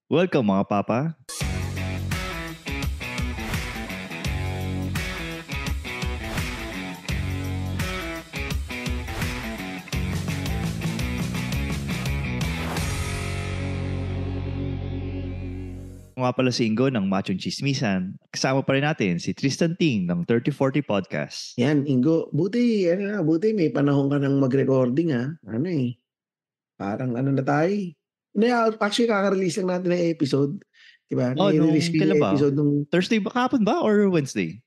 Welcome mga papa. Nga pala si Ingo ng Machong Chismisan. Kasama pa rin natin si Tristan Ting ng 3040 Podcast. Yan, Ingo. Buti may panahon ka nang mag-recording ha. Parang na tayo. Actually, kaka-release lang natin ng episode. Diba? Nai-release ko yung episode nung... Thursday ba? Kapon ba? Or Wednesday?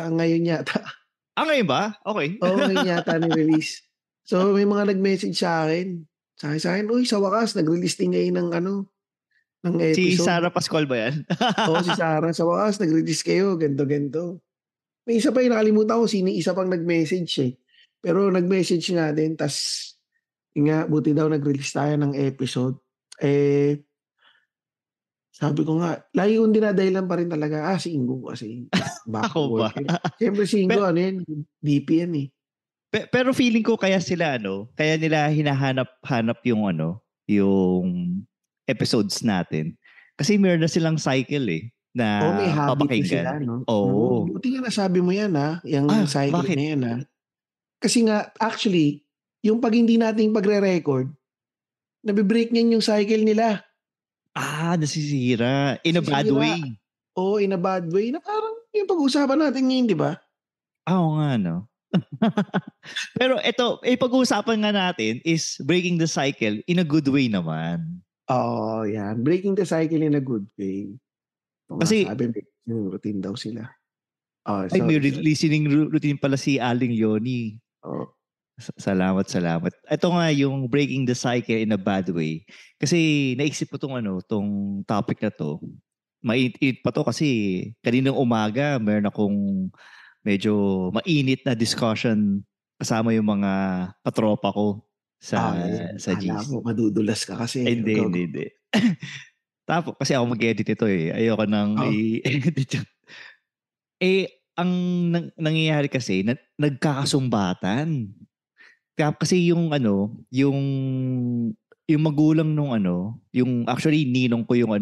Ngayon yata. Ngayon ba? Okay. Oo, ngayon yata ni-release. So, may mga nag-message sa akin. Sa akin, uy, sa wakas, nag-release din ngayon ng ng episode. Si Sarah Pascual ba yan? Oo, si Sarah. Sa wakas, nag-release kayo, ganto. May isa pa yung nakalimutan ko, sino isa pang nag-message eh. Pero nag-message nga din, tas buti daw nag-release tayo ng episode. Sabi ko nga, lagi kong dinadahilan pa rin talaga, si Ingo kasi. Ako ba? Siyempre si Ingo, DP yan eh. Pero feeling ko kaya sila, kaya nila hinahanap yung yung episodes natin. Kasi meron na silang cycle eh, na may habit na papakinggan. sila, no? Oo. Buti nga nasabi mo yan yung cycle bakit? na yan Kasi nga, actually, yung pag hindi nating pagre-record, nabibreak niyan yung cycle nila. Nasisira. In a bad way. Oo, in a bad way. Na parang yung pag-uusapan natin ngayon, di ba? Oo nga, no? Pero ito, pag-uusapan nga natin is breaking the cycle in a good way naman. Oo, yan. Breaking the cycle in a good way. Kasi, sabi, yung routine daw sila. May listening routine pala si Aling Yoni. Oo. Salamat. Ito nga yung breaking the cycle in a bad way. Kasi naisip ko tong topic na to. Mainit pa to kasi kaninang umaga meron akong medyo mainit na discussion kasama yung mga katropa ko sa GC. Alam mo, madudulas ka kasi. Hindi. Tapos kasi ako mag-edit ito eh. Ayoko nang i-edit. Ang nangyayari kasi, nagkakasumbatan. Kasi yung yung magulang nung yung actually ninong ko yung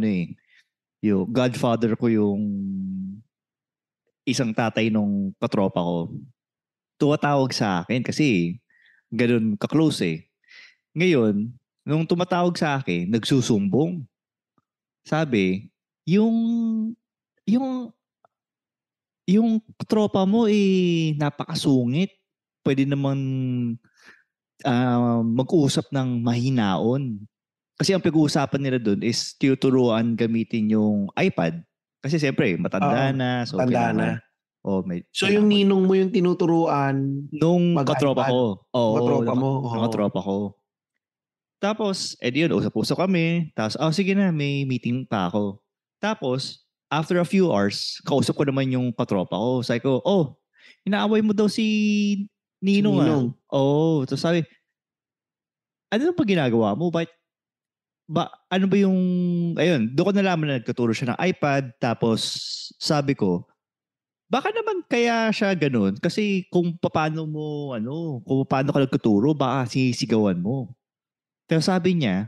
yung godfather ko yung isang tatay nung katropa ko. Tumatawag sa akin kasi ganun ka-close eh. Ngayon, nung tumatawag sa akin, nagsusumbong. Sabi, yung tropa mo napakasungit. Pwede naman mag-usap ng mahinaon. Kasi ang pag-uusapan nila doon is tinuturuan gamitin yung iPad. Kasi siyempre, matanda na. So, matanda na. So, yung ninong mo yung tinuturuan nung katropa ko. Katropa mo. Nung katropa ko. Tapos, yun, usap-usap kami. Tapos, sige na, may meeting pa ako. Tapos, after a few hours, kausap ko naman yung katropa ko. Sabi ko, inaaway mo daw si Ninong. Tapos sabi, ano pa ginagawa mo? Ano ba yung, ayun, doon ko nalaman na nagtuturo siya ng iPad. Tapos, sabi ko, baka naman kaya siya ganun. Kasi kung paano ka nagtuturo, baka sisigawan mo. Pero sabi niya,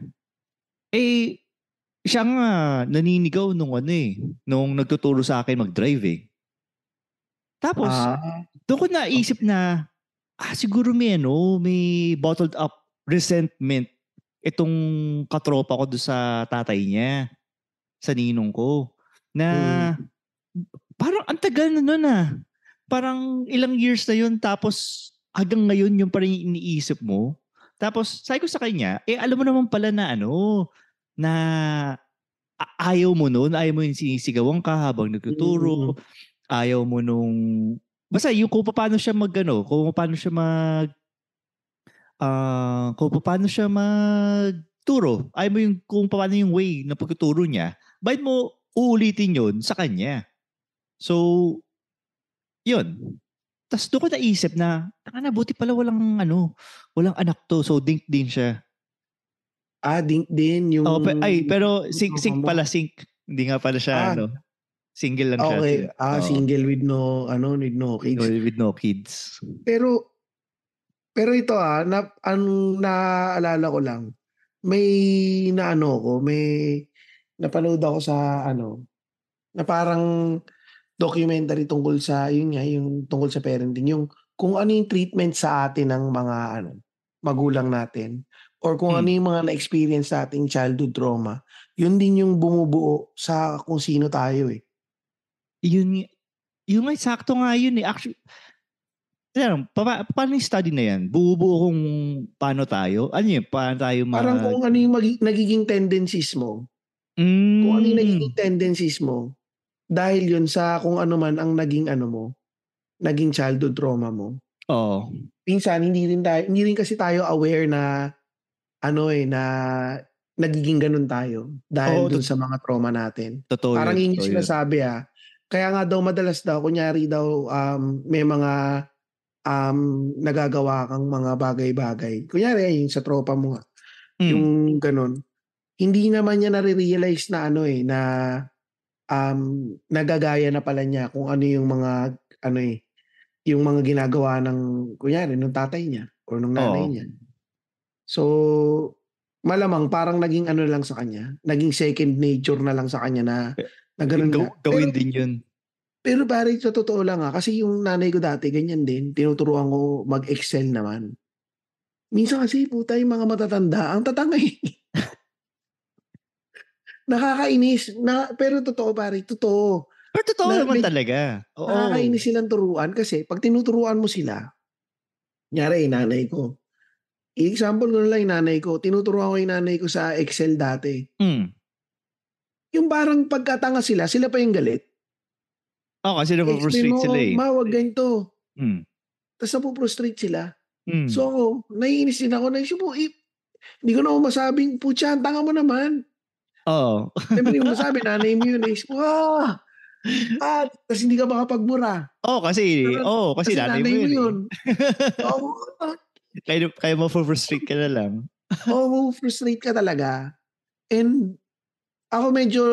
siya nga naninigaw nung nagtuturo sa akin mag-drive eh. Tapos, doon ko naisip na, siguro may bottled up resentment itong katropa ko doon sa tatay niya, sa ninong ko, na parang ang tagal na nun Parang ilang years na yun, tapos hanggang ngayon yung parang iniisip mo. Tapos, sabi ko sa kanya, alam mo naman pala na na ayaw mo nun, ayaw mo yung sinisigawan ka habang nagtuturo, ayaw mo basta yung kung paano siya kung paano siya magturo, ayaw mo yung kung paano yung way na pagtuturo niya, bakit mo uulitin yun sa kanya? So, yun. Tapos doon ko naisip na, buti pala walang anak to. So, dink din siya. Dink din yung... pero sync pala. Hindi nga pala siya, single lang siya. Okay. Single with no kids. With no kids. Pero ito ang naaalala ko lang, may napanood ako sa na parang documentary tungkol sa yun nga, yung tungkol sa parenting, yung kung ano yung treatment sa atin ng mga magulang natin or kung ano Hmm. yung mga na-experience nating childhood trauma, yun din yung bumubuo sa kung sino tayo eh. Yun nga, sakto nga yun eh. Actually, paano yung study na yan? Buo-buo kung paano tayo? Ano yun? Paano tayo Parang kung ano yung nagiging tendencies mo, kung ano yung nagiging Hmm. tendencies mo, dahil yun sa kung ano man ang naging mo, naging childhood trauma mo. Oo. Minsan hindi rin kasi tayo aware na na nagiging gano'n tayo dahil Oo, dun sa mga trauma natin. totoo Parang yun, yun yung totoo yun. sinasabi, kaya nga daw madalas daw kunyari daw, may mga, nagagawa kang mga bagay-bagay, kunyari yung sa tropa mo nga, Hmm. yung gano'n. Hindi naman niya nare-realize na na, nagagaya na pala niya kung ano yung mga yung mga ginagawa ng kunyari nung tatay niya or nung nanay Oo. niya. So, malamang parang naging lang sa kanya, naging second nature na lang sa kanya na gano'n nga. Gawin din yun. Pero pare sa totoo lang, kasi yung nanay ko dati ganyan din, tinuturuan ko mag-excel naman. Minsan kasi puta yung mga matatanda ang tatanga, eh. Nakakainis pero totoo pare, totoo Pero totoo na naman talaga. Oo. nakakainis silang turuan kasi 'pag tinuturuan mo sila, kunyari nanay ko, i-example ko na lang yung nanay ko, tinuturuan ko yung nanay ko sa Excel dati. Hmm. Yung parang pagkatanga sila pa yung galit. Oo, kasi I-explain nafu-frustrate mo, sila eh. "Ma, wag ganito." Hmm. Ta's napu-frustrate sila. So Hmm. ako, naiinis din ako, naisip ko, hindi ko naman masabing, "Putya ang tanga mo naman." Oo. Siyempre hindi mo masabi nanay mo yun, naisip ko, ta's hindi ka makapagmura. Pero kasi kasi nanay mo nanay mo yun eh. yun. So ako, Kaya mafu-frustrate ka na lang. mafu-frustrate ka talaga and ako medyo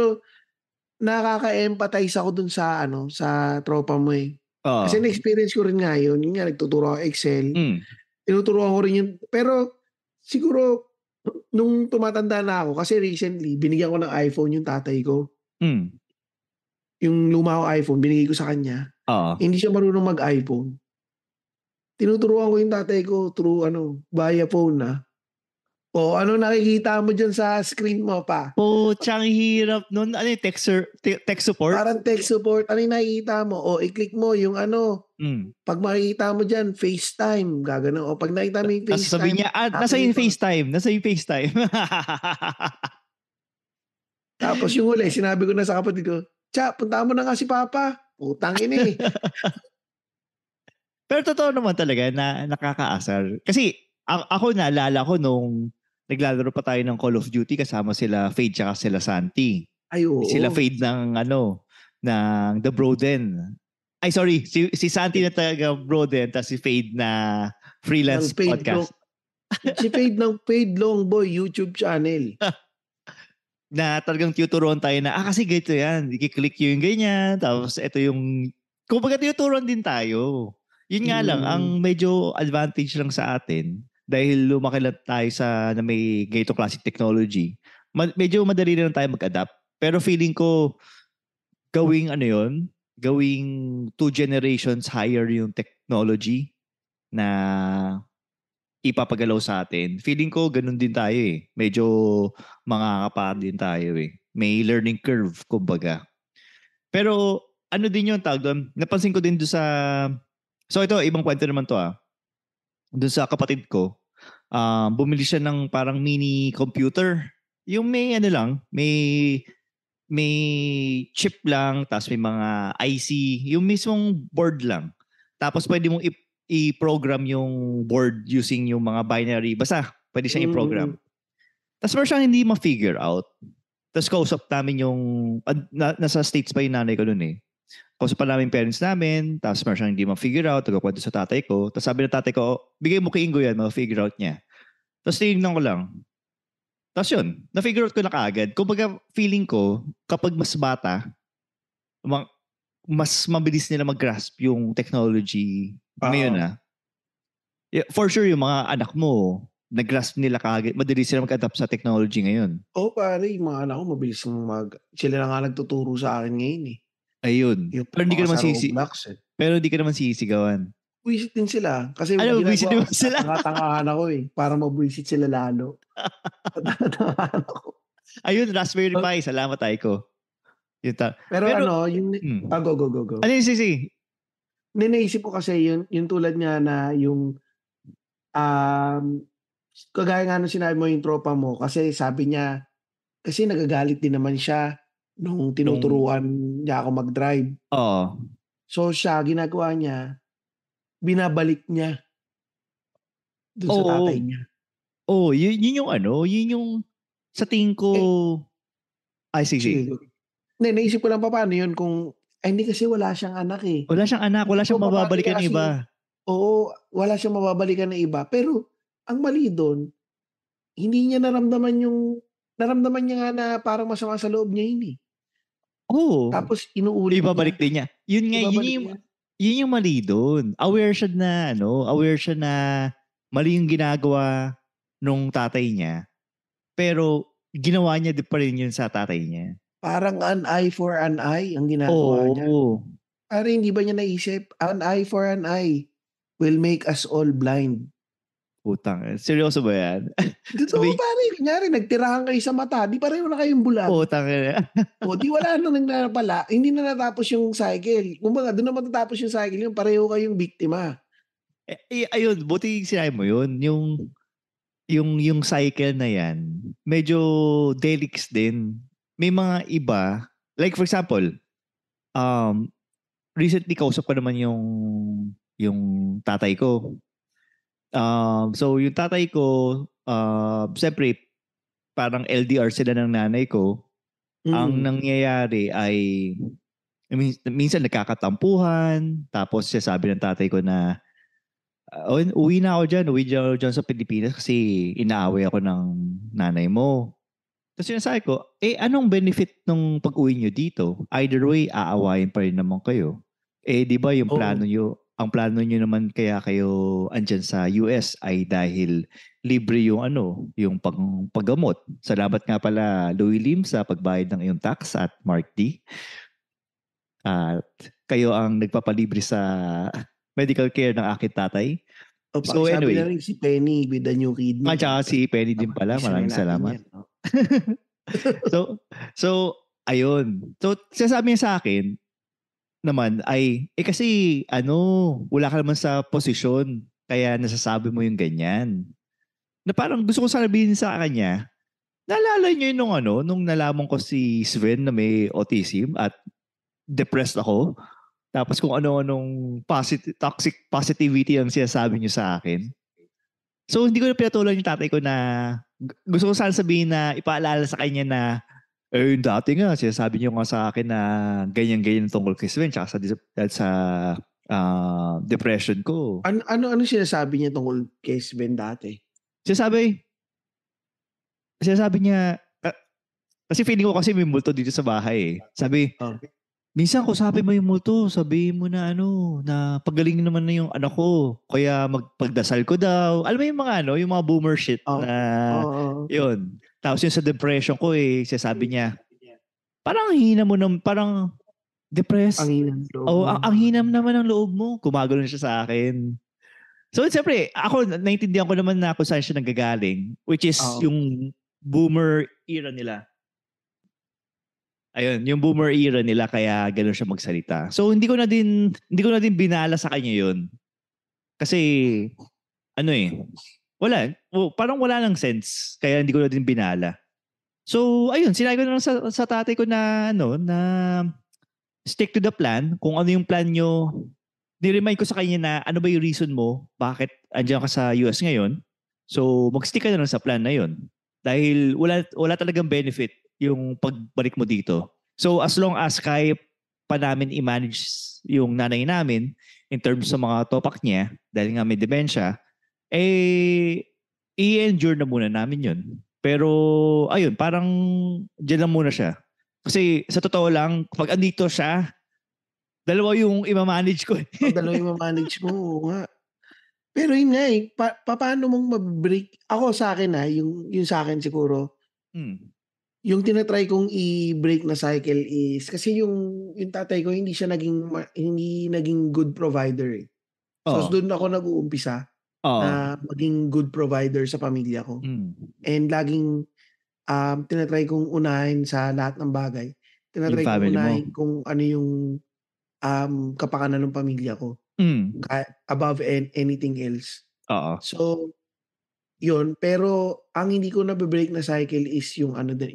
nakaka-empathize ako dun sa sa tropa mo, eh. Kasi Oo. na-experience ko rin nga yun nga nagtuturo ako Excel. Hmm. Tinuturuan ko rin yun pero siguro nung tumatanda na ako kasi recently binigyan ko ng iPhone yung tatay ko. Hmm. Yung luma kong iPhone binigay ko sa kanya, Oo. hindi siya marunong mag-iPhone. Tinuturuan ko yung tatay ko through via phone, "Oh, anong nakikita mo diyan sa screen mo pa?" Putsang hirap nun. Ano yung tech support? Parang tech support, "Ano yung nakikita mo? Oh, i-click mo yung 'pag makikita mo diyan FaceTime." Gaganon, "O 'pag nakita mo yung Tapos sasabihin FaceTime, niya, nasa akin yung ito." FaceTime? Nasa yung FaceTime? Tapos yung huli sinabi ko na sa kapatid ko, puntahan mo na nga si papa." Putang ina, eh. Pero totoo naman talaga na nakakaasar. Kasi ako naalala ko nung naglalaro pa tayo ng Call of Duty kasama sila Fade tsaka sila Santi. Ay, Sila oo. Fade ng The Broden. Ay sorry, si Santi na taga Broden tapos si Fade na Ng freelance Fade Long podcast. si Fade ng Fade Longboy YouTube channel. Na talagang tuturuan tayo na, kasi ganito yan. I-click yung ganyan. Tapos ito yung, kumbaga tinuturuan din tayo. Yun nga lang, ang Mm. medyo advantage lang sa atin, dahil lumaki lang tayo na may ganito classic technology, medyo madali lang tayo mag-adapt. Pero feeling ko, gawing 2 generations higher yung technology na ipapagalaw sa atin. Feeling ko ganun din tayo eh. Medyo makakapaan din tayo eh. May learning curve, kumbaga. Pero ano din yung tawag doon? Napansin ko din doon sa... So ito, ibang kwento naman to ah. Doon sa kapatid ko, bumili siya ng parang mini computer. Yung may may chip lang, tapos may mga IC, yung mismong board lang. Tapos pwede mong i-program yung board using yung mga binary. Basta, pwede siyang i-program. Mm. Tapos meron siyang hindi ma-figure out. Tapos kausap namin yung, nasa States pa yung nanay ko nun eh. Kausap pa namin parents namin, tapos meron siyang hindi ma-figure out, nagkakwento sa tatay ko. Tapos sabi ng tatay ko, bigay mo kay Ingo yan, ma-figure out niya. Tapos tinignan ko lang. Tapos yun, na-figure out ko na kaagad. Kumbaga feeling ko, kapag mas bata, mas mabilis nila mag-grasp yung technology ngayon Oo. For sure yung mga anak mo, nag-grasp nila kagad. Madali sila mag-adapt sa technology ngayon. Pare, yung mga anak ko mabilis sila na nga nagtuturo sa akin ngayon eh. Ayun. Yung Pero hindi ka mga naman sa Roblox eh. pero hindi ka naman sisigawan. Buwisit din sila. Kasi Buwisit ginagawa din ko, ba sila? tatanga-tangahan ako eh. Para mabuwisit sila lalo. Tatanga-tangahan ako. Ayun, Raspberry Pi. Salamat, Aiko. Pero yung... Go. Ano yung sisi? Naisip ko kasi yung tulad nga na yung kagaya nga nung sinabi mo yung tropa mo kasi sabi niya kasi nagagalit din naman siya nung tinuturuan niya ako mag-drive. Oo. So siya, ginagawa niya, binabalik niya dun sa tatay niya. Yun yung sa tingin ko, sige. Hindi, naisip ko lang paano yun kung, hindi kasi wala siyang anak eh. Wala siyang anak, wala siyang mababalikan ng iba. Oo, wala siyang mababalikan ng iba. Pero, ang mali doon, hindi niya naramdaman niya nga na parang masama sa loob niya yun eh. Oo. Tapos, inuulit ibabalik din niya. Yun nga, yun yung mali doon. Aware siya na mali yung ginagawa nung tatay niya. Pero, ginawa niya din pa rin yun sa tatay niya. Parang an eye for an eye ang ginagawa niya. Parang hindi ba niya naisip, an eye for an eye will make us all blind. Putang, seryoso ba yan? Totoo pare, kunyari nagtirahan kayo sa mata, di pareho na kayong bulag. Putang. Di wala na pala, hindi na natapos yung cycle. Kumbaga, doon na matatapos yung cycle, yung pareho kayong biktima. Ayun, buti sinabi mo yun, yung cycle na yan, medyo delix din. May mga iba, like for example, recently kausap ko naman yung tatay ko. So yung tatay ko, siyempre, parang LDR sila ng nanay ko. Ang nangyayari ay, minsan nagkakatampuhan, tapos siya sabi ng tatay ko na, uwi na ako dyan sa Pilipinas kasi inaaway ako ng nanay mo. Tapos sinasabi ko, anong benefit nung pag-uwi nyo dito? Either way, aawayin pa rin naman kayo. Di ba yung plano nyo, ang plano nyo naman kaya kayo andyan sa US ay dahil libre yung yung paggamot. Salamat nga pala, Louie Lim, sa pagbayad ng iyong tax at Mark D. At kayo ang nagpapalibre sa medical care ng aking tatay. So anyway, sabi na rin si Penny with the new kidney. Tsaka si Penny din pala. Maraming salamat. So, ayun. So, sinasabi niya sa akin naman ay, kasi wala ka naman sa posisyon kaya nasasabi mo yung ganyan. Na parang gusto ko sabihin sa kanya, naalala niyo yung nung nalaman ko si Sven na may autism at depressed ako. Tapos kung ano-anong toxic positivity ang sinasabi niyo sa akin. So, hindi ko na pinatulan yung tatay ko na gusto ko sana sabihin na ipaalala sa kanya na yung dati nga, sinasabi niyo nga sa akin na ganyan-ganyan tungkol kay Sven tsaka sa depression ko. Ano sinasabi niya tungkol kay Sven dati? Sinasabi niya, kasi feeling ko kasi may multo dito sa bahay eh. Sabi, minsan kusapin mo yung multo, sabihin mo na na pagaling naman na yung anak ko. Kaya magpagdasal ko daw. Alam mo yung mga yung mga boomer shit na yun. Tapos yung sa depression ko sasabi niya, parang hina mo parang depressed. Ang hinam naman ng loob mo. Gumagano siya sa akin. So siyempre, ako naintindihan ko naman na kung saan siya nanggagaling, which is yung boomer era nila. Ayun, yung boomer era nila kaya gano'n siya magsalita. So hindi ko na din binala sa kanya 'yon. Kasi parang wala nang sense kaya hindi ko na din binala. So ayun, sinabi ko na lang sa tatay ko na na stick to the plan. Kung ano yung plan nyo, ni-remind ko sa kanya na ano ba yung reason mo, bakit andiyan ka sa US ngayon. So mag-stick ka na lang sa plan na 'yon. Dahil wala talagang benefit yung pagbalik mo dito. So as long as kaya pa namin i-manage yung nanay namin in terms sa mga topak niya, dahil nga may dementia, i-endure na muna namin yun. Pero ayun, parang dyan lang muna siya. Kasi sa totoo lang, pag andito siya, dalawa yung i-manage ko. Dalawa yung i-manage mo, nga. Pero yun nga eh, paano mong mabreak? Ako sa akin yung sa akin siguro, yung tinatry kong i-break na cycle is kasi yung tatay ko hindi naging good provider eh. So Oo. doon ako nag-uumpisa Oo. na maging good provider sa pamilya ko. And laging tinatry kong unahin sa lahat ng bagay. Yung Tinatry kong family mo. unahin kung ano yung kapakanan ng pamilya ko above anything else. Oo. So yun, pero ang hindi ko nabe-break na cycle is yung ano din,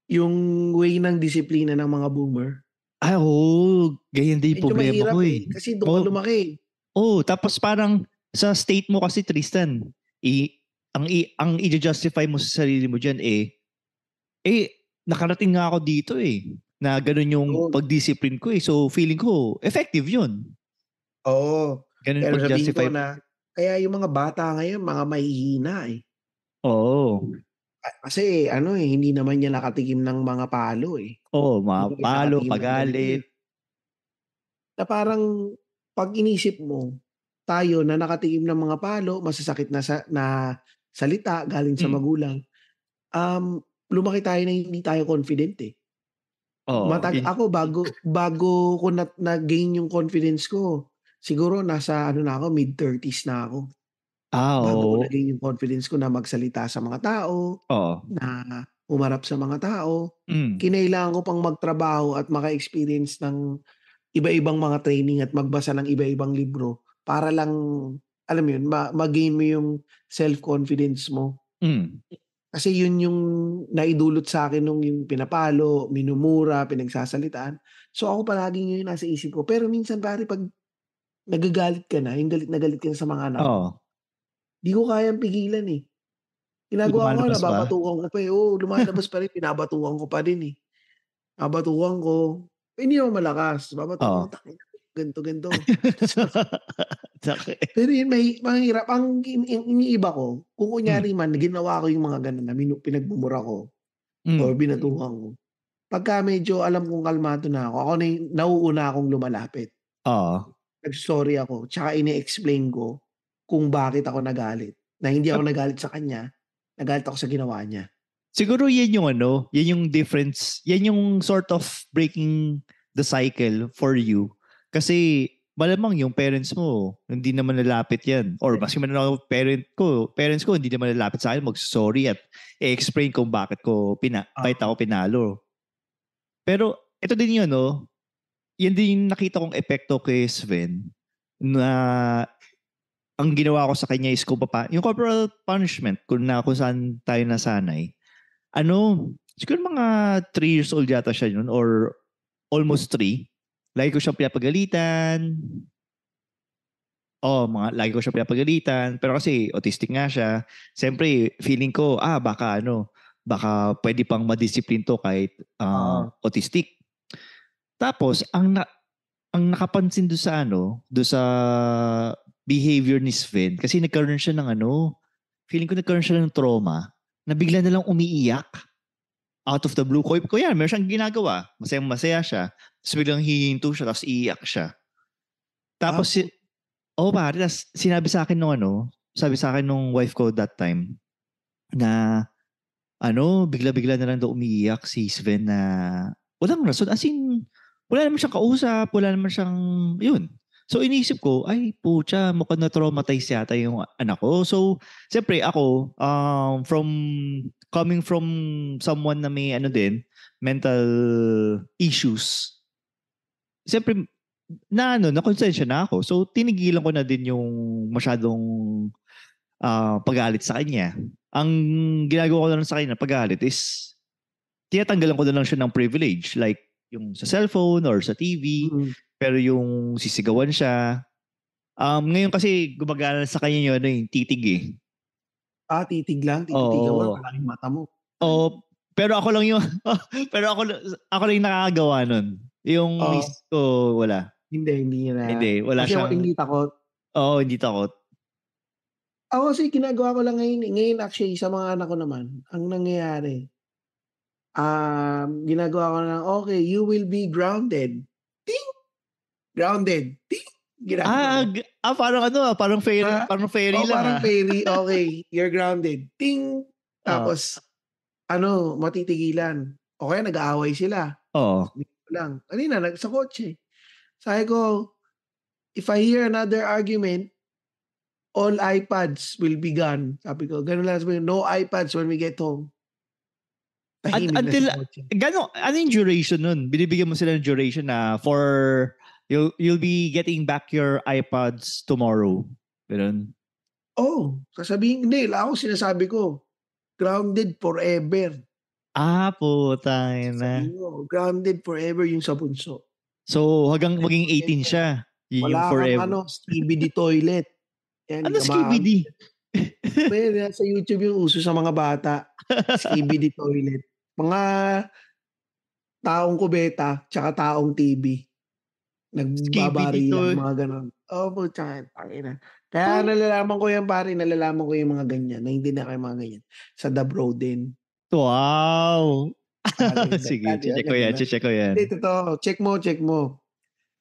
yung way ng disiplina ng mga boomer. Oo, ganyan din yung Medyo problema mahirap ko eh, eh. kasi doon ka lumaki eh. Tapos parang sa state mo kasi Tristan, ang i-justify mo sa sarili mo diyan nakarating nga ako dito na ganun yung Yun. pag-discipline ko So feeling ko effective 'yun. Oo, Ganun pero sabihin pag-justify. ko na kaya yung mga bata ngayon mga mahihina eh. Oo. Kasi ano eh, hindi naman yan nakatikim ng mga palo eh. Oo, mga Hindi naman palo, nakatikim ng ganito pagalit. eh. Na parang 'pag inisip mo, tayo na nakatikim ng mga palo, masasakit na salita galing sa magulang, lumaki tayo na hindi tayo confident eh. Oo, Ako bago ko na-gain yung confidence ko, siguro nasa ano na ako, mid-30s na ako. Bago ko oo. na-gain yung confidence ko na magsalita sa mga tao, Oo. na humarap sa mga tao. Hmm. Kinailangan ko pang magtrabaho at maka-experience ng iba-ibang mga training at magbasa ng iba-ibang libro para lang, alam mo yun, ma-gain mo yung self-confidence mo. Hmm. Kasi yun yung naidulot sa'kin nung yung pinapalo, minumura, pinagsasalitaan. So, ako palaging yun nasa isip ko. Pero minsan pare 'pag nagagalit ka na, yung galit na galit ka na sa mga anak mo, Oo. 'di ko kayang pigilan, eh. Ginagawa ko Lumalabas ba? nababatukan ko pa, eh. Oo, lumalabas pa rin, binabatukan ko pa din, eh. Babatukan ko, hindi naman malakas, babatukan ko, Oo. "Tangina mo, ganito, ganito." Sakit. Pero yun mahirap ang iniiba ko, kung Hmm. kunyari man ginawa ko yung mga gano'n na pinagmumura ko or Hmm. binatukan ko, pagka medyo alam kong kalmado na ako na yung nauuna akong lumalapit. Oo. Nagso-sorry ako, tsaka ini-explain ko kung bakit ako nagalit, na hindi ako nagalit sa kanya, nagalit ako sa ginawa niya. Siguro yan yung yan yung difference, yan yung sort of breaking the cycle for you. Kasi malamang yung parents mo, hindi naman nalapit yan. Or mas man ako parents ko, hindi naman nalapit sa akin, mag-sorry at i-explain kung bakit bakit ako pinalo. Pero ito din yun, yan din yung nakita kong epekto kay Sven na ang ginawa ko sa kanya is yung corporal punishment kung saan tayo nasanay. Siguro mga 3 years old yata siya yun or almost 3. Lagi ko siyang pinapagalitan. Lagi ko siyang pinapagalitan. Pero kasi autistic nga siya. Siyempre, feeling ko, baka pwede pang madiscipline to kahit autistic. Tapos, ang nakapansin doon sa behavior ni Sven, kasi nagkaroon siya ng feeling ko nagkaroon siya ng trauma, na bigla na lang umiiyak. Out of the blue. Kuya, meron siyang ginagawa. Masaya siya. Tapos biglang hihinto siya, tapos iiyak siya. Tapos, Po pare, tapos sinabi sa akin sabi sa akin nung wife ko that time, na, bigla-bigla na lang daw umiiyak si Sven na walang rason. As in, wala naman siyang kausap, wala naman siyang, yun. So iniisip ko, ay pucha, mukhang na-traumatize yata yung anak ko. So, siyempre ako, coming from someone na may mental issues, siyempre, na-konsensya na ako. So, tinigilan ko na din yung masyadong pagalit sa kanya. Ang ginagawa ko na lang sa kanya pagalit is, tinatanggalan ko na lang siya ng privilege. Like, yung sa cellphone or sa TV. Pero yung sisigawan siya, ngayon kasi gumagana sa kanya yung titig eh. Titig lang, tititigan mo lang, Oo. malaking mata mo. Pero ako lang yung ako lang yung nakakagawa nun. Yung miss ko, wala. Hindi niya Hindi, wala kasi siyang, hindi takot. hindi takot. Ako kasi ginagawa ko lang ngayon actually sa mga anak ko naman, ang nangyayari, ginagawa ko na lang, "Okay, you will be grounded." Ting! Grounded. Ting! Ginagawa. Parang parang fairy, parang fairy lang. Parang fairy. Okay, you're grounded. Ting! Tapos, matitigilan. O kaya nag-aaway sila. Oo. Lang. Kanina, sa kotse. Sabi ko, if I hear another argument, all iPads will be gone. Sabi ko, ganun lang sabi ko, no iPads when we get home. Tahimik Until, na sa kotse. ano yung duration nun? Binibigyan mo sila ng duration na for, you'll be getting back your iPads tomorrow. Ganun. Sasabihin, hindi, ako sinasabi ko, grounded forever. Putang na. Sabihin mo, grounded forever yung sa bunso. So, hanggang maging 18 siya. Yun yung forever. Wala kang skibidi toilet. Yan, Ano skibidi? Well, sa YouTube yung uso sa mga bata. Skibidi toilet. Mga taong kubeta, tsaka taong TV. Nagbabari lang, mga ganon. Putang ina. Kaya nalalaman ko yan, pare. Nalalaman ko yung mga ganyan. Naintindihan ko yung mga ganyan. Sa The Bro din. Wow! Sige, check ko yan. Hindi, totoo. Check mo.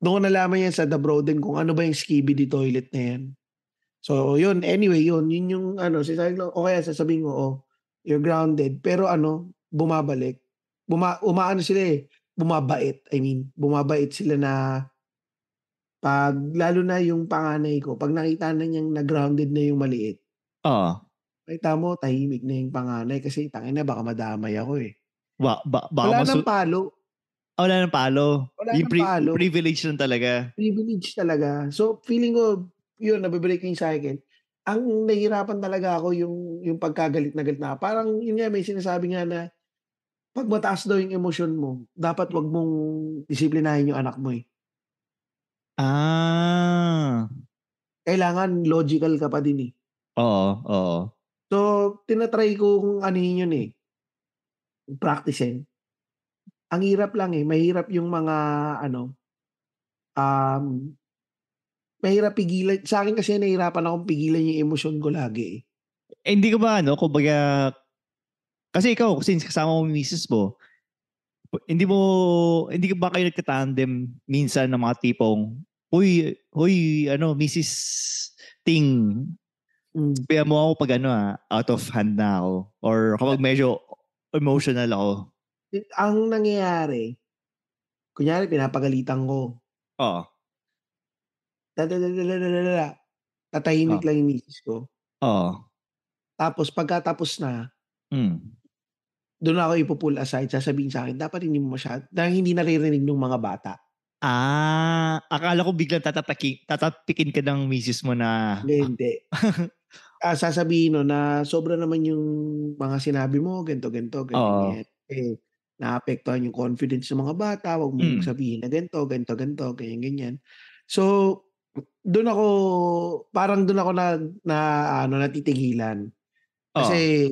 Doon ko nalaman yan sa The Bro din kung ano ba yung skibidi toilet na yan. So, yun. Anyway, yun yung sinasabi ko, o kaya sasabihin ko, you're grounded. Pero bumabalik. Sila bumabait. Bumabait sila na lalo na yung panganay ko, pag nakita na niyang na-grounded na yung maliit. Nakita mo, tahimik na yung panganay kasi tangina baka madamay ako eh. Wala nang palo. Wala nang palo. Wala yung nang palo. Privilege lang talaga. Privilege talaga. So, feeling ko, yun, nabibreak yung cycle. Ang nahihirapan talaga ako yung pagkagalit na galit na. Parang, yun nga, may sinasabi nga na, pag mataas daw yung emosyon mo, dapat wag mong disiplinahin yung anak mo eh. Kailangan logical ka pa din eh. Oo. So, tinatry ko kung ano yun eh. Practicein. Ang hirap lang eh. Mahirap yung mga mahirap pigilan. Sa akin kasi nahihirapan akong pigilan yung emosyon ko lagi eh. Hindi ka ba kumbaga, kasi ikaw, since kasama mo misis mo, hindi ka ba kayo nagtatandem minsan ng mga tipong, Hoy, Mrs. Ting, sabihan mo ako pag out of hand na ako. Or kapag medyo emotional ako. Ang nangyayari, kunyari pinapagalitan ko. Tatahimik lang yung misis ko. Tapos pagkatapos na, doon ako ipo-pull aside, sasabihin sa akin, dapat hindi mo hindi naririnig ng mga bata. Akala ko biglang tatapikin ka ng misis mo na... Hindi. Sasabihin na sobra naman yung mga sinabi mo, ganito, ganyan. Naapektuhan yung confidence ng mga bata, wag mong sabihin na ganito, ganyan. So, doon ako natitigilan. Kasi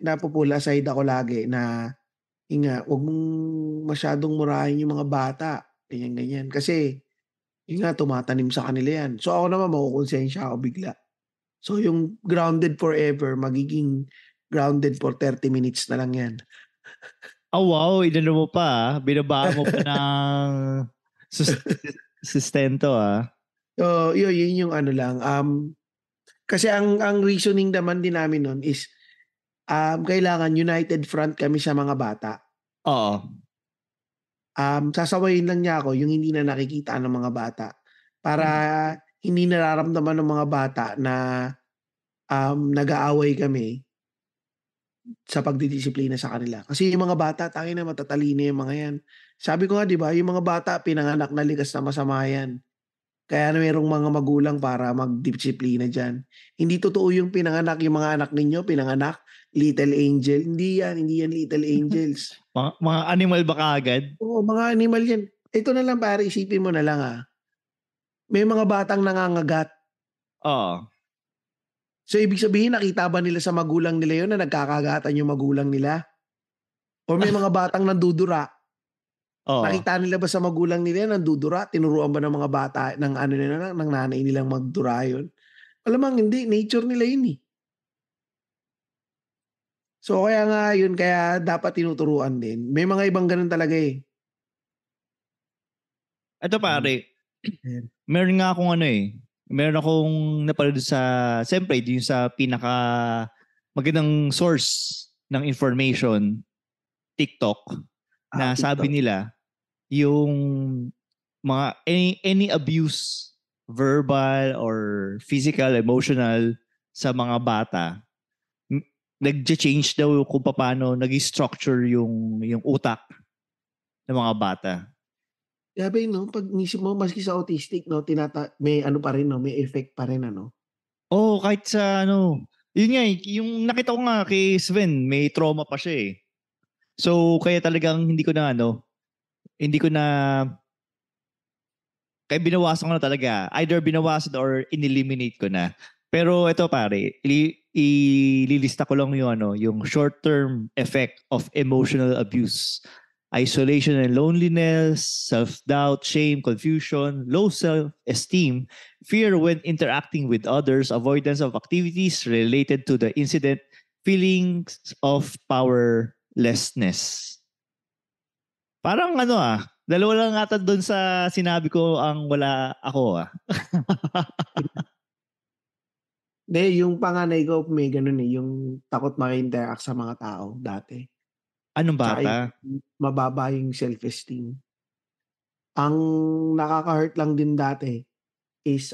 napupull aside ako lagi na wag mong masyadong murahin yung mga bata, ganyan. Kasi tumatanim sa kanila yan. So ako naman makukonsensya ako bigla. So yung grounded forever, magiging grounded for 30 minutes na lang yan. Wow, inano mo pa binabaan mo pa ng sustento So yun yung lang. Kasi ang reasoning naman din namin nun is kailangan united front kami sa mga bata. Sasawayin lang niya ako yung hindi na nakikita ng mga bata para hindi nararamdaman ng mga bata na nag-aaway kami sa pagdidisiplina sa kanila. Kasi yung mga bata, tangina matatalino yung mga yan. Sabi ko nga, di ba, yung mga bata, pinanganak na likas na masama yan. Kaya merong mga magulang para magdisiplina dyan. Hindi totoo yung pinanganak, yung mga anak ninyo, pinanganak, little angel. Hindi yan little angels. Mga animal ba kaagad? Oo, mga animal yan. Ito na lang pare, isipin mo na lang may mga batang nangangagat. So, ibig sabihin, nakita ba nila sa magulang nila yun na nagkakagatan yung magulang nila? O may mga batang nandudura? Nakita nila ba sa magulang nila nandudura? Tinuruan ba ng mga bata, ng nanay nilang magdura yun? Alamang hindi, nature nila yun eh. So, kaya dapat tinuturuan din. May mga ibang ganun talaga eh. Ito pare, meron nga akong meron akong napanood siyempre, yung sa pinaka magandang source ng information, TikTok, na sabi TikTok. nila, yung mga any abuse, verbal or physical, emotional sa mga bata, nag-change daw kung paano nag-structure yung utak ng mga bata. Grabe 'no, 'pag inisip mo maski sa autistic 'no, may ano pa rin 'no, may effect pa rin ano? Oo, kahit sa yun nga yung nakita ko nga kay Sven, may trauma pa siya eh. So, kaya talagang hindi ko na, kaya binawasan ko na talaga. Either binawasan or ineliminate ko na. Pero ito pare, ililista ko lang yung short-term effect of emotional abuse. Isolation and loneliness, self-doubt, shame, confusion, low self-esteem, fear when interacting with others, avoidance of activities related to the incident, feelings of powerlessness. Parang dalawa lang ata doon sa sinabi ko ang wala ako . Hindi, yung panganay ko may gano'n, yung takot maki-interact sa mga tao dati. Anong Tsaka yung bata? mababa yung self-esteem. Ang nakaka-hurt lang din dati is,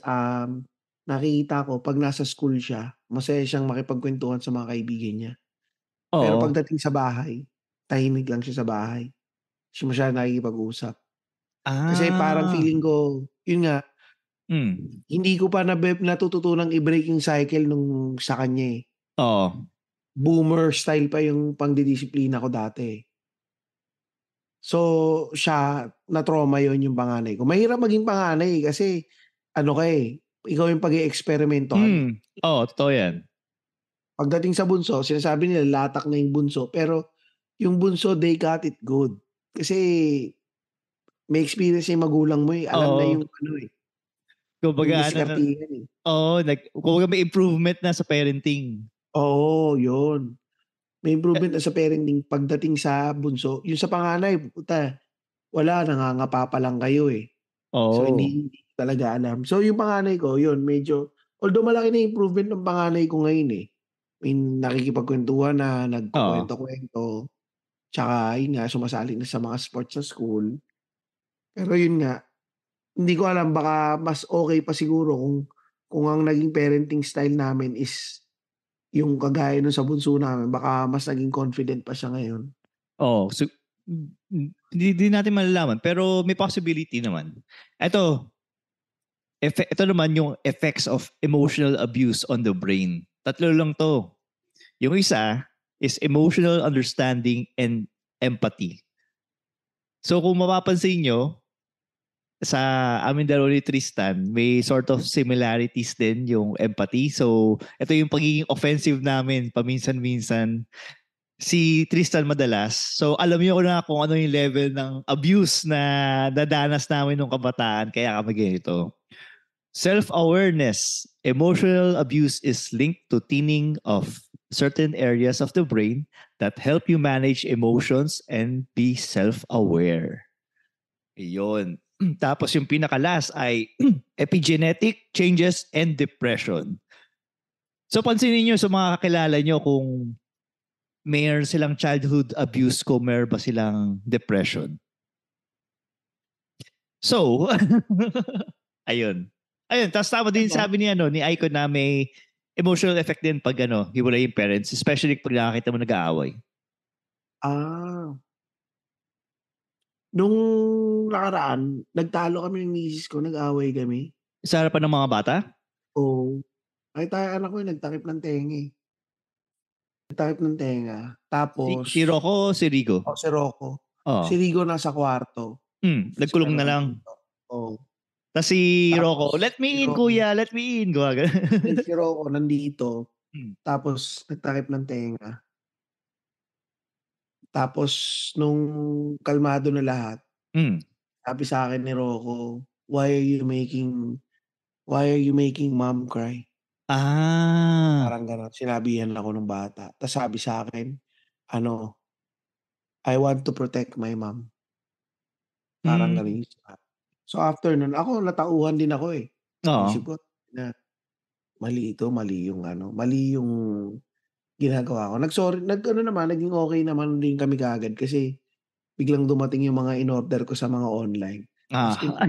nakikita ko 'pag nasa school siya, masaya siyang makipagkuwentuhan sa mga kaibigan niya. Pero Oo. pagdating sa bahay, tahimik lang siya sa bahay. Hindi siya masyadong nakikipag-usap. Kasi parang Ah. feeling ko, yun nga, Hmm. hindi ko pa natututunang i-break yung cycle nung sa kanya, eh. Oo. Boomer style pa yung pangdidisiplina ko dati, eh. So, siya na-trauma yun yung panganay ko. Mahirap maging panganay, eh, kasi ano ka, eh, ikaw yung pag-eeksperimentuhan, eh. Oo, totoo yan. Pagdating sa bunso, sinasabi nila latak na yung bunso, pero yung bunso, they got it good. Kasi may experience yung magulang mo, eh, alam na Oo. yung ano, eh, yung Kumbaga diskartehan, eh. kumbaga may improvement na sa parenting. Oo, yun. May Eh, improvement na sa parenting pagdating sa bunso. Yung sa panganay puta, wala, nangangapa pa lang kayo, eh. So, Oo. hindi talaga alam. So, yung panganay ko yun medyo although malaki na improvement ng panganay ko ngayon, eh. I mean nakikipagkuwentuhan na, Oo. nagkukuwento-kuwento, tsaka yun nga sumasali na sa mga sports sa school. Pero yun nga, hindi ko alam baka mas okey pa siguro kung ang naging parenting style namin is yung kagaya nung sa bunso namin, baka mas naging confident pa siya ngayon. Oo. So, hindi natin malalaman pero may possibility naman. Ito naman yung effects of emotional abuse on the brain. Tatlo lang 'to. Yung isa is emotional understanding and empathy. So kung mapapansin nyo, sa amin dalawa ni Tristan, may sort of similarities din yung empathy. So ito yung pagiging offensive namin paminsan-minsan. Si Tristan madalas. So alam niyo na kung ano yung level ng abuse na dadanas namin nung kabataan kaya kami ganito. Self-awareness. Emotional abuse is linked to thinning of certain areas of the brain that help you manage emotions and be self-aware. Iyon. Tapos yung pinaka-last ay epigenetic changes and depression. So pansinin nyo sa mga kakilala nyo kung mayroon silang childhood abuse, kung mayroon ba silang depression. So, ayun. Ayun, tapos tama din Ano? sabi ni Aiko na may emotional effect din pag hiwalay yung parents, especially pag nakakita mo nag-aaway. Ah, nung nakaraan nagtalo kami ng misis ko, nag-away kami. Sa harapan ng mga bata? Oo, nakita yung anak ko, nagtakip ng tenga, eh. Nagtakip ng tenga tapos Si Rocco o si Rigo? si Rocco. Oo. Si Rigo nasa kwarto, si Nagkulong Pero na lang. nandito. Oo. Tapos si Tapos Rocco, let si me in Rocco kuya, let me in. Gumagano. si Rocco nandito, Hmm. tapos nagtakip ng tenga. Tapos nung kalmado na lahat, Hmm. sabi sa'kin ni Rocco, why are you making mom cry?" Ah. Parang gano'n, sinabihan ako nung bata. Tas sabi sa'kin ano, "I want to protect my mom." Parang Hmm. gano'n yung sinabi. So after nun, ako natauhan din ako eh. Oo. Isip ko na mali yung ginagawa ko. Nag-ano naman, naging okay naman din kami kaagad kasi biglang dumating yung mga in-order ko sa mga online. Tapos Ah.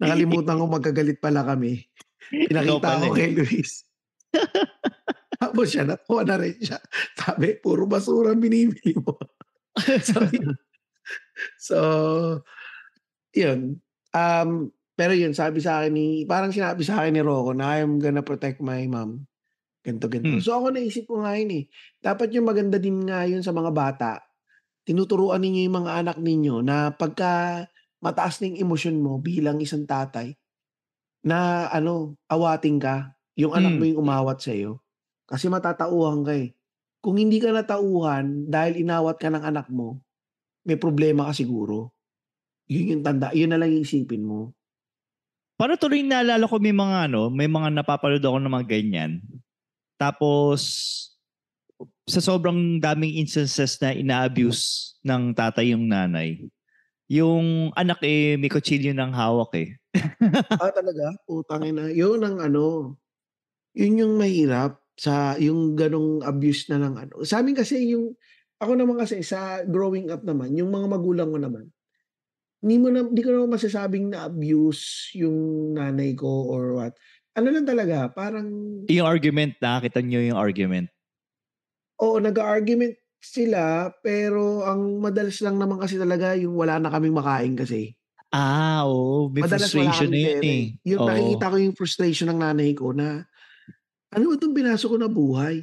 nakalimutan ko magkagalit pala kami. Ikaw Pinakita pala ko eh. kay Luis. Tapos siya, natuwa na rin siya. Sabi, puro basura binibili mo. So, yun. Pero yun, parang sinabi sa akin ni Rocco na I'm gonna protect my mom. Ganito, ganito. Hmm. So ako naisip ko nga yun eh. Dapat yung maganda din nga yun sa mga bata. Tinuturuan ninyo yung mga anak ninyo na pagka mataas na yung emosyon mo bilang isang tatay, na awatin ka, yung anak mo Hmm. yung umawat sa'yo. Kasi matatauhan ka eh. Kung hindi ka natauhan dahil inawat ka ng anak mo, may problema ka siguro. Yun yung tanda, yun na lang iisipin mo. Para tuloy naalala ko may mga napapanood ako ng mga ganyan. Tapos, sa sobrang daming instances na ina-abuse ng tatay yung nanay, yung anak may kutsilyo ng hawak eh. Talaga? Putangina. Yun yung mahirap sa yung ganong abuse na ng Sa'min kasi ako naman kasi sa growing up naman, yung mga magulang ko naman, hindi ko naman masasabing na-abuse yung nanay ko or what. Ano lang talaga, parang Yung argument, nakakita nyo yung argument. oo, nag-a-argument sila, pero ang madalas lang naman kasi talaga yung wala na kaming makain kasi. Oo. May Madalas wala frustration na kaming yun pera eh. eh. Yung Oo. nakikita ko yung frustration ng nanay ko na, "Ano ba 'tong pinasok ko na buhay?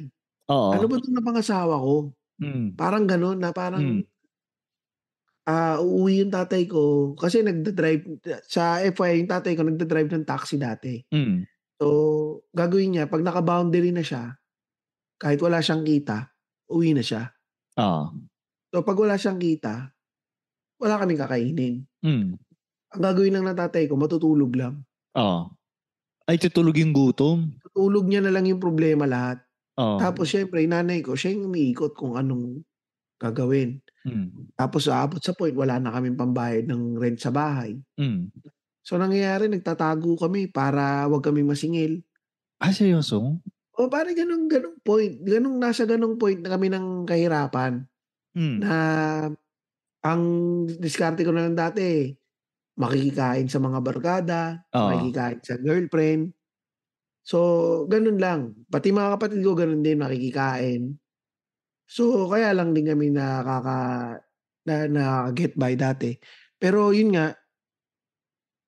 Ano Oo. ba 'tong napangasawa ko?" Hmm. Parang gano'n na Hmm. parang, uuwi yung tatay ko kasi sa FYI yung tatay ko nagda-drive ng taxi dati. Hmm. So, gagawin niya 'pag naka-boundary na siya, kahit wala siyang kita, uwi na siya. Oo. So, 'pag wala siyang kita, wala kaming kakainin. Hmm. Ang gagawin lang ng tatay ko matutulog lang. Oo. Ay, tutulog yung gutom. Tutulog niya na lang yung problema lahat. Oo. Tapos siyempre yung nanay ko, siya yung umiikot kung anong gagawin. Hmm. Tapos aabot sa point wala na kaming pambayad ng rent sa bahay. Hmm. So, nangyayari nagtatago kami para 'wag kaming masingil. Seryoso? O parang gano'ng point, nasa gano'ng point na kami ng kahirapan Hmm. na ang diskarte ko na lang dati, makikikain sa mga barkada, Oo. makikikain sa girlfriend. So, gano'n lang. Pati mga kapatid ko gano'n din, makikikain. So, kaya lang din kami nakaka-get by dati. Pero yun nga,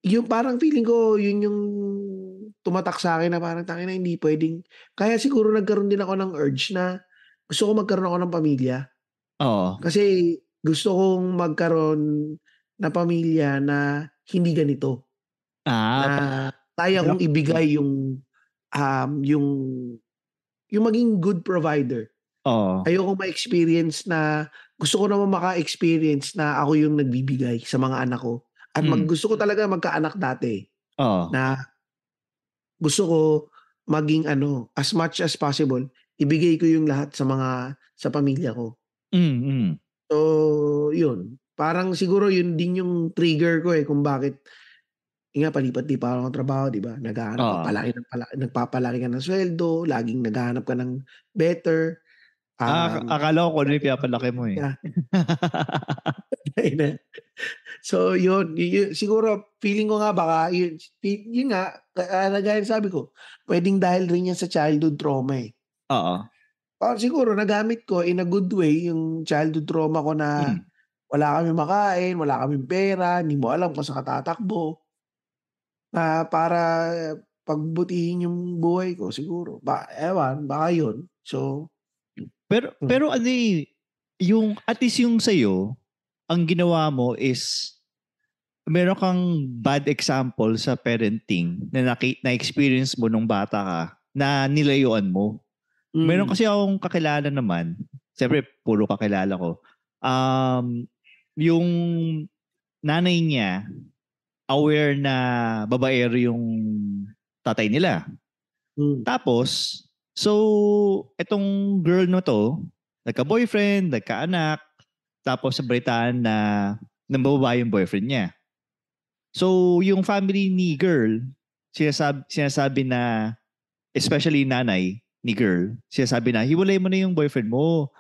yung parang feeling ko yun yung tumatak sa'kin na parang tangina hindi puwedeng kaya siguro nagkaroon din ako ng urge na gusto ko magkaroon ako ng pamilya. Oo. Kasi gusto kong magkaroon ng pamilya na hindi ganito, Ah, pa na kaya kong ibigay yung maging good provider. Oo. Ayokong ma-experience na gusto ko naman maka-experience na ako yung nagbibigay sa mga anak ko at Hmm. gusto ko talaga magkaanak dati Oo. na gusto ko maging as much as possible, ibigay ko yung lahat sa pamilya ko. Hmm. So, yun. Parang siguro yun din yung trigger ko, kung bakit yun nga palipat-lipat ako ng trabaho, 'di ba? Naghahanap ka Oo. nagpapalaki ka ng suweldo, laging naghahanap ka ng better, Akala ko kung ano yung laging pinapalaki mo updated eh. ka. So siguro feeling ko nga baka yun nga, gaya ng sabi ko, puwedeng dahil rin yan sa childhood trauma, eh. Oo. Siguro nagamit ko in a good way yung childhood trauma ko na Hmm. wala kaming makain, wala kaming pera, hindi mo alam kung saan ka tatakbo, na para pagbutihin yung buhay ko siguro. Ewan, baka yun. So, Pero hmm, pero yung at least yung sa'yo, ang ginawa mo is meron kang bad example sa parenting na na-experience mo nung bata ka na nilayuan mo. Meron mm, kasi akong kakilala naman, siyempre puro kakilala ko. Yung nanay niya aware na babaero yung tatay nila. hmm, Tapos, so, etong girl na to, nagka-boyfriend, nagka-anak, tapos nabalitaan na nambababae yung boyfriend niya. So, yung family ni girl, sinasabi na, especially nanay ni girl, sinasabi na, hiwalay mo na yung boyfriend mo.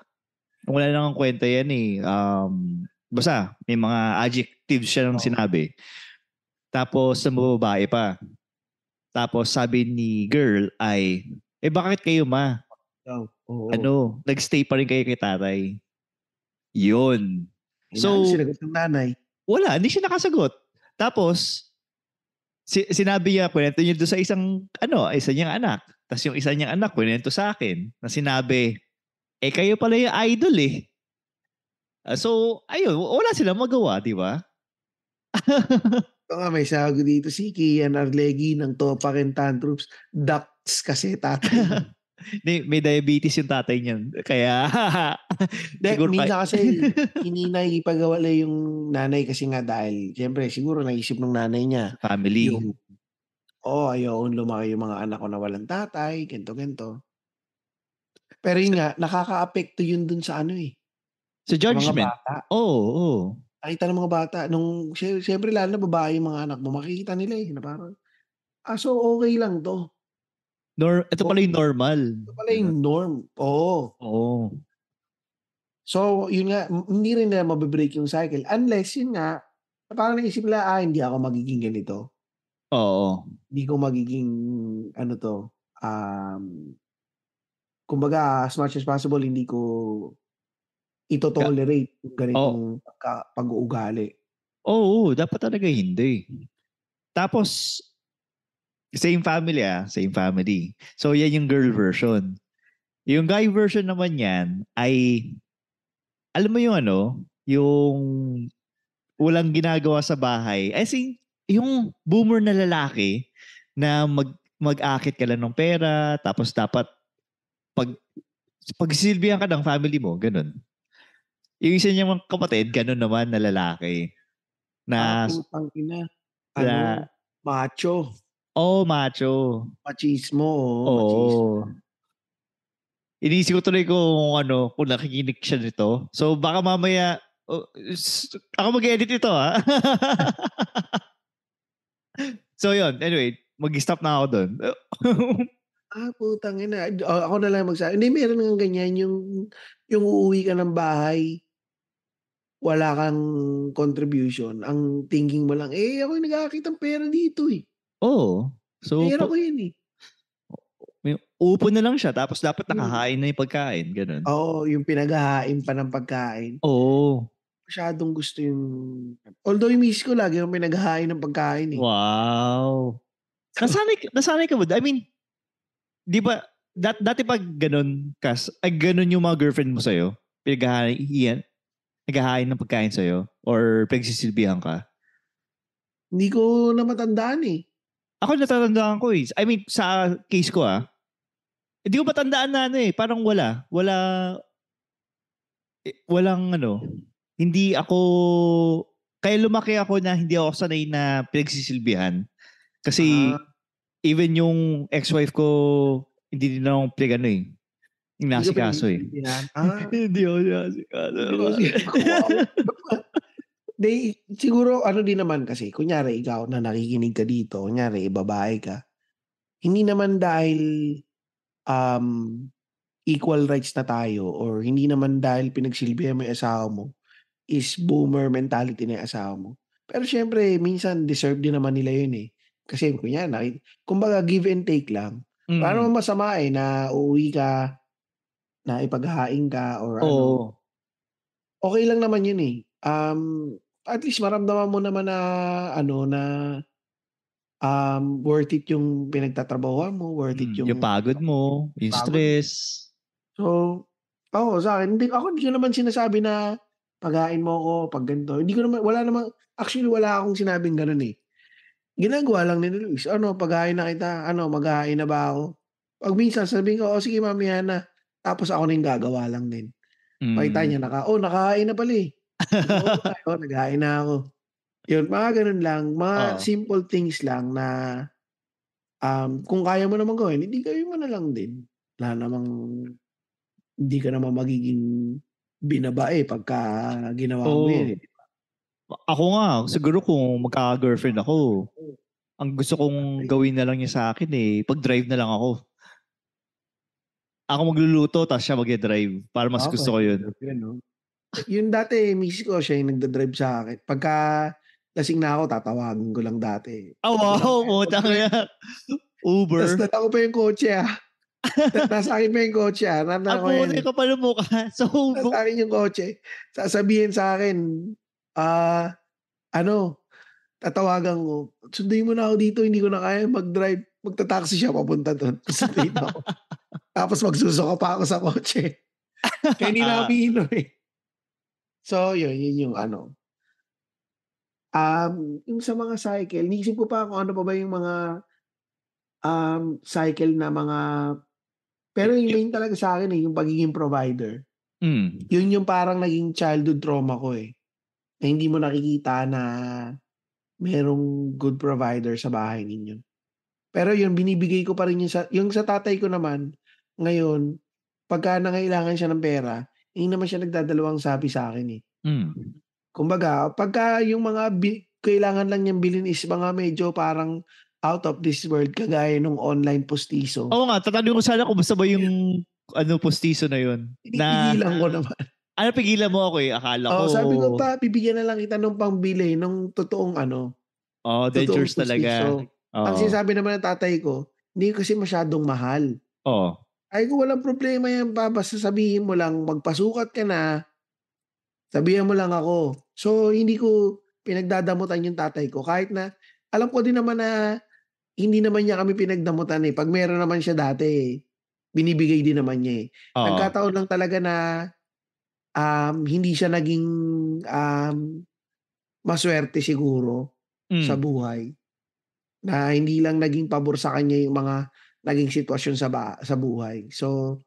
Wala nang kwenta yan eh. Basta, may mga adjectives siya nang sinabi. Tapos, sa babae pa. Tapos, sabi ni girl ay, bakit kayo ma? Nagstay pa rin kayo kay tatay. Yun. So, sinagot ng nanay. Wala, hindi siya nakasagot. Tapos, sinabi niya, kwento niya doon sa isa niyang anak. Tapos yung isa niyang anak, kwento sa akin, na sinabi, kayo pala yung idol eh. So, ayun, wala silang magawa, di ba? Ito nga, may sago dito si Kian Arlegi ng Topak and Tantrums. Ducks kasi tatay. May diabetes yung tatay niyan. Kaya, siguro minsan kasi, hindi nakikipagawala yung nanay kasi nga dahil, siyempre, siguro naisip ng nanay niya. Family. Ayaw lumaki yung mga anak ko na walang tatay, ganito. Pero yun nga, nakaka-apekto yun dun sa sa judgment. Mga bata. Oo. Nakita ng mga bata, nung siyempre lalo na babae yung mga anak mo, makikita nila na parang, so okay lang to. Ito pala yung normal. Ito pala yung norm. Oo. So, yun nga, hindi rin nila mabibreak yung cycle. Unless, yun nga, parang naisip nila, hindi ako magiging ganito. Oo. Hindi ko magiging, kumbaga, as much as possible, hindi ko ito-tolerate yung ganitong pag-uugali. Oo, dapat talaga hindi. Tapos, same family. Same family. So, yan yung girl version. Yung guy version naman yan ay, alam mo yung yung walang ginagawa sa bahay. I think, yung boomer na lalaki na mag-akit ka lang ng pera, tapos dapat pagsilbihan ka ng family mo, ganun. Yung isa niyang kapatid, ganun naman na lalaki. Putang ina. Macho. Macho. Machismo. Machismo. Inisip ko tuloy kung nakikinig siya nito. So baka mamaya, ako mag-edit ito ha. So yun, anyway, mag-stop na ako doon. Putang ina. Ako na lang magsabi. Hindi, meron ng ganyan yung uuwi ka ng bahay, wala kang contribution. Ang thinking mo lang, ako yung nag-aakit ng pera dito eh. Oo. So, pera ko yun eh. Upo na lang siya, tapos dapat nakahain na yung pagkain. Ganun. Yung pinaghahain pa ng pagkain. Oo. Masyadong gusto yung... Although yung miss ko lagi yung pinaghahain ng pagkain eh. Wow. Nasanay ka ba? I mean, di ba, dati pag ganun, ganun yung mga girlfriend mo sa'yo, naghahain ng pagkain sa'yo, or pagsisilbihan ka? Hindi ko na matandaan eh. Ako natatandaan ko eh. I mean, sa case ko hindi ko matandaan na parang walang hindi ako, kaya lumaki ako na hindi ako sanay na pinagsisilbihan. Kasi even yung ex-wife ko, hindi din akong yung nasikaso eh. Hindi ako nasikaso. Siguro din naman kasi, kunyari ikaw na nakikinig ka dito, kunyari babae ka, hindi naman dahil equal rights na tayo or hindi naman dahil pinagsilbihan mo yung asawa mo is boomer mentality na yung asawa mo. Pero syempre, minsan deserve din naman nila yun eh. Kasi kunyari, kumbaga give and take lang. Paano masama na uuwi ka, na ipaghahain ka or okay lang naman yun eh. At least maramdaman mo naman na worth it yung pinagtatrabahuan mo, worth it yung pagod mo, yung stress. So, sa akin, hindi ko naman sinasabi na paghain mo ako pag ganito. Hindi ko naman, actually wala akong sinabing ganun eh. Ginagawa lang ni Luis, paghain na kita, maghahain na ba ako? Pag minsan sabihin ko, sige mamaya na. Tapos ako na yung gagawa lang din. Pakita niya, nakahain na pala eh. Naghahain na ako. Yun, mga ganun lang. Mga simple things lang na kung kaya mo naman gawin, hindi gawin mo na lang din. Wala namang, hindi ka naman magiging binabae pagka ginawa mo yan. Ako nga, siguro kung magka-girlfriend ako, ang gusto kong gawin na lang niya sa akin pag-drive na lang ako. Ako magluluto, tapos siya mag-drive. Para mas gusto ko yun. Yung dati, misis ko, siya yung nagda-drive sa akin. Pagka lasing na ako, tatawagin ko lang dati. Wow, putang ina. Uber. Tapos dala ko pa yung kotse Nasa akin pa yung kotse Ang puti ka pala mukha. So, nasa akin yung kotse. Sasabihin sa akin, tatawagan ko, sunduin mo na ako dito, hindi ko na kaya mag-drive. Magta-taxi siya papunta doon. Sunduin ako. Tapos magsusuka pa ako sa kotse. Kaya hindi na kami So, yun yung yung sa mga cycle, iniisip ko pa kung ano pa ba yung mga cycle na mga, pero yung main talaga sa akin yung pagiging provider. Yun yung parang naging childhood trauma ko na hindi mo nakikita na merong good provider sa bahay ninyo. Pero yun, binibigay ko pa rin yung sa tatay ko naman, ngayon, pagka nangailangan siya ng pera, hindi naman siya nagdadalawang sabi sa akin Kumbaga, pagka yung mga kailangan lang niyang bilhin is mga medyo parang out of this world, kagaya nung online postizo. Oo nga, tatanungin ko sana kung basta ba yung postizo na yun. Pinipigilan ko naman. Pigilan mo ako akala ko. Sabi ko pa, bibigyan na lang kita nung pangbili nung totoong dangerous talaga. Ang sinasabi naman ng tatay ko, hindi kasi masyadong mahal. Ay ko walang problema yan pa, basta sabihin mo lang, magpasukat ka na, sabihan mo lang ako. So, hindi ko pinagdadamutan yung tatay ko. Kahit na, alam ko din naman na hindi naman niya kami pinagdamutan Pag meron naman siya dati, binibigay din naman niya Nagkataon lang talaga na hindi siya naging maswerte siguro sa buhay. Na hindi lang naging pabor sa kanya yung mga naging sitwasyon sa buhay. So,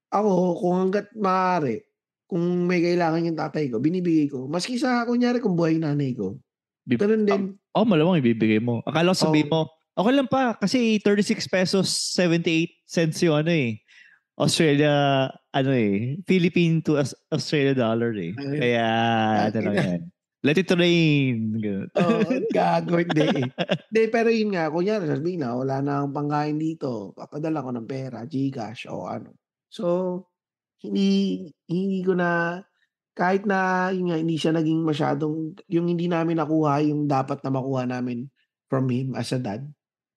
ako, kung hangga't maaari, kung may kailangan yung tatay ko, binibigay ko. Maski sa, kunyari, kung buhay nanay ko. Ganun din. Malamang ibibigay mo. Akala ko sabihin mo, okay lang pa, kasi 36 pesos 78 cents yung Australia, Philippine to Australia dollar Kaya, yan. Let it rain. Gago, hindi Hindi, pero yun nga, kunyari, sabihin na, wala na akong pangkain dito, papadala ko ng pera, GCash, o ano. So, hindi ko na, kahit na, yun nga, hindi siya naging masyadong, yung hindi namin nakuha, yung dapat na makuha namin from him as a dad.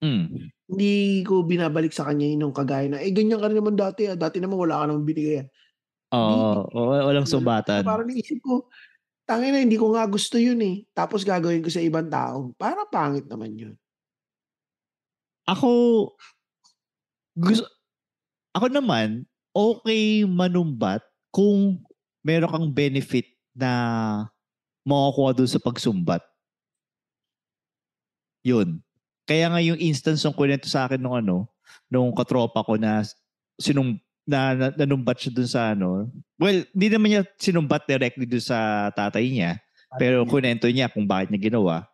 Hindi ko binabalik sa kanya yung kagaya na, ganyan ka rin naman dati. Dati naman wala ka naman binigay. Walang sumbatan. Parang naisip ko, tangina, hindi ko nga gusto yun Tapos gagawin ko sa ibang tao. Parang pangit naman yun. Ako naman, okay manumbat kung meron kang benefit na makukuha doon sa pagsumbat. Yun. Kaya nga yung instance ng kwento sa akin nung katropa ko na nanumbat siya dun sa well, hindi naman niya sinumbat directly dun sa tatay niya, pero kwento niya kung bakit niya ginawa.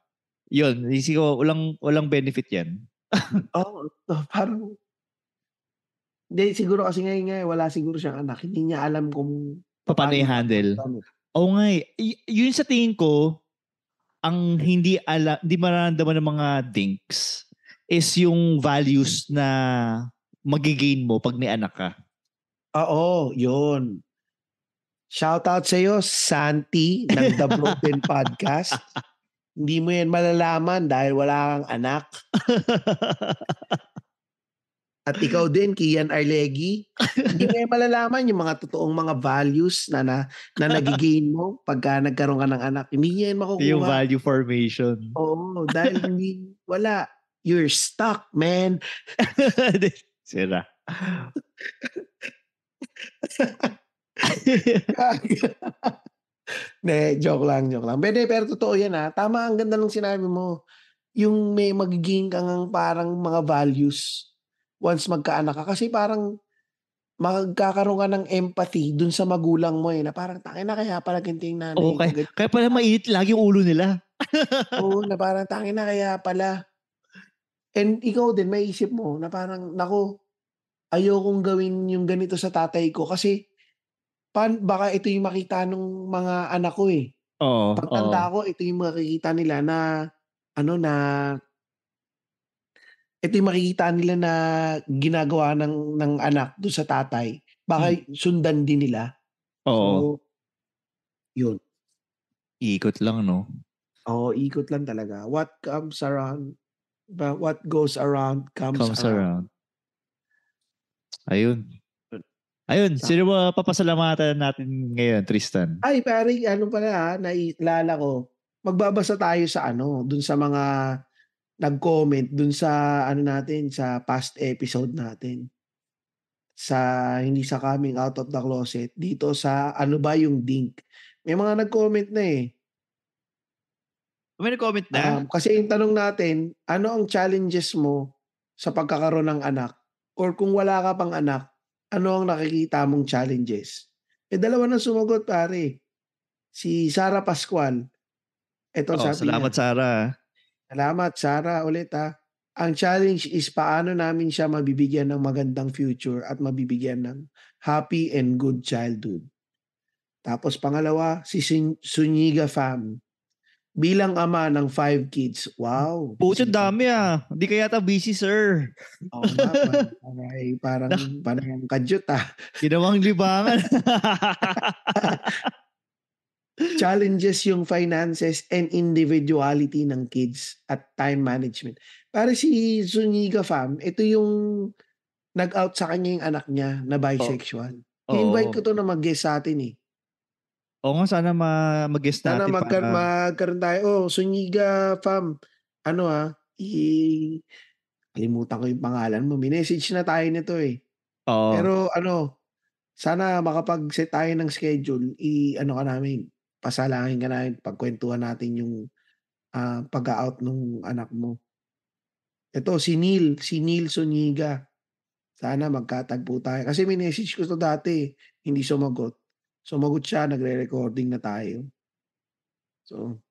Yun, isip ko, walang benefit yan. Parang, hindi, siguro kasi ngayon wala siguro siyang anak. Hindi niya alam kung paano i-handle. Oo nga yun sa tingin ko, ang hindi mararamdaman ng mga dinks is yung values na magigain mo pag may anak ka. Oo, yun. Shoutout sa iyo, Santi, ng The Broken Podcast. Hindi mo yan malalaman dahil wala kang anak. At ikaw din, Kian Arlegi. Hindi mo yan malalaman yung mga totoong mga values na nagigain mo pagka nagkaroon ka ng anak. Hindi yan makukuha. Yung value formation. Oo, dahil wala. You're stuck, man. Sira. Joke lang. Pero totoo yan Tama, ang ganda ng sinabi mo. Yung may magiging kang parang mga values once magkaanak ka. Kasi parang magkakaroon ka ng empathy dun sa magulang mo na parang tangina kaya pala ganito yung nanay ko. Kaya pala mainit lagi yung ulo nila. Oo, na parang tangina kaya pala. And ikaw din, maiisip mo na parang, naku, ayokong gawin yung ganito sa tatay ko kasi baka ito yung makita ng mga anak ko Oo, Pagtanda ko, ito yung makikita nila na ito yung makikita nila na ginagawa ng anak do'n sa tatay. Baka sundan din nila. Oo. So, yun. Ikot lang, no? Oo, ikot lang talaga. What goes around comes Comes around. around. Ayun. Yun. Ayun, Sa sino ba papasalamatan natin ngayon, Tristan? Ay, pare pala, naalala ko, magbabasa tayo sa dun sa mga nag-comment dun sa natin, sa past episode natin. Sa hindi sa coming out of the closet, dito sa ano ba yung DINK. May mga nag-comment na, eh. May nag-comment na? Kasi yung tanong natin, ano ang challenges mo sa pagkakaroon ng anak? Or kung wala ka pang anak, ano ang nakikita mong challenges? Dalawa na sumagot, pare. Si Sarah Pascual. Eto Oh, sabi salamat, niya, Sarah. "Salamat Sarah ulit, Ang challenge is paano namin siya mabibigyan ng magandang future at mabibigyan ng happy and good childhood." Tapos pangalawa, si Sunyiga Fam. Bilang ama ng 5 kids. Wow, Pucha, sipag. dami Hindi ka yata busy, sir. Oo nga, parang Na- panayang kadyot, Ginawang libangan. Challenges yung finances and individuality ng kids at time management. Para si Zuniga Fam, ito yung nag-out sa kanya yung anak niya na Oh, bisexual. I-invite ko oo. 'to na mag-guest sa atin, eh. Oo nga, sana mag-guest Sana natin para... magkaroon tayo. Zuniga Fam, ano, kalimutan ko yung pangalan mo. Minessage na tayo nito, eh. Oo. Pero sana makapag-set tayo ng schedule, ka namin, pasalangin ka namin, pagkuwentuhan natin yung, pag-a-out nung anak mo. Ito si Neil Zuniga. Sana magkatagpo tayo. Kasi minessage ko 'to dati, hindi sumagot. Sumagot siya, nagre-recording na tayo. So,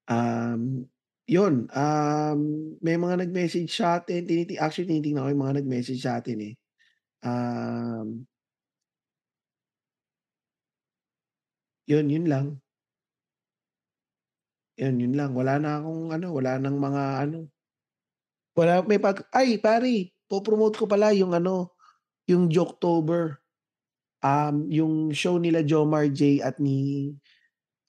um, yun, may mga nag-message sa'tin, actually tinitingnan ko yung mga nag-message sa'tin, eh. Yun lang. Yun lang. Wala na akong wala ng mga wala ay pare, po-promote ko pala yung yung Joktober. Yung show nila Jomar J at ni,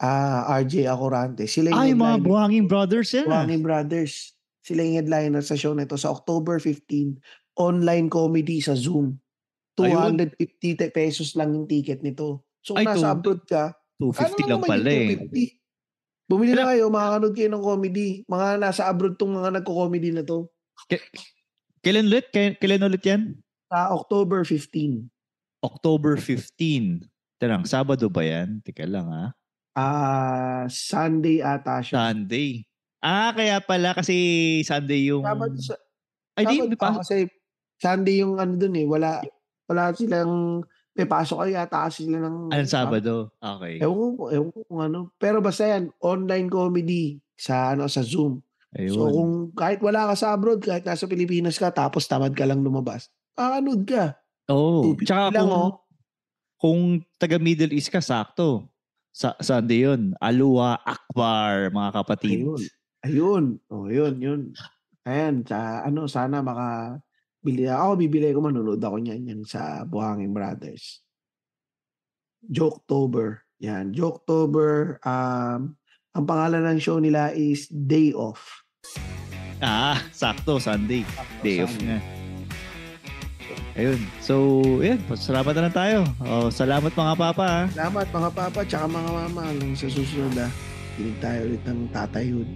RJ Acurante. Sila yung Ay, mga headliner. Buhangin Brothers yan Buhangin Brothers. Sila yung headliner sa show na ito sa October 15, online comedy sa Zoom. Ayun. ₱250 lang yung ticket nito. So kung Ay, nasa abroad ka, kano 250 lang lang naman yung pala, eh. 250. Bumili Kailan, na kayo, makakanood kayo ng comedy. Mga nasa abroad 'tong mga nagko-comedy na 'to. k- kailan ulit yan? Sa October 15. October 15. Tarang, Sabado ba yan? Teka lang, Sunday ata siya. Sunday. Kaya pala kasi Sunday yung... Ay, di pa. Kasi Sunday yung dun, eh, wala silang may pasok yata sila ng Anong Sabado? Okay. ewan ko kung ano. Pero basta yan, online comedy sa sa Zoom. So Ayun. kung kahit wala ka sa abroad, kahit nasa Pilipinas ka tapos tamad ka lang lumabas, makakanood ka. Oh, 250 tsaka lang, kung taga Middle East ka, sakto. Sunday yun. Alua Akbar, mga kapatid. Ayun. Oh, yun. Ayan, sana bibili ako, manonood ako niyan sa Buhangin Brothers. Joktober, yan. Joktober, ang pangalan ng show nila is Day Off. Sakto, Sunday. Day off nga. Ayun. So, yan. Salamat na lang tayo. Salamat mga papa. Salamat mga papa, tsaka mga mama. Hanggang sa susunod, kinig tayo ulit ng Tatayhood.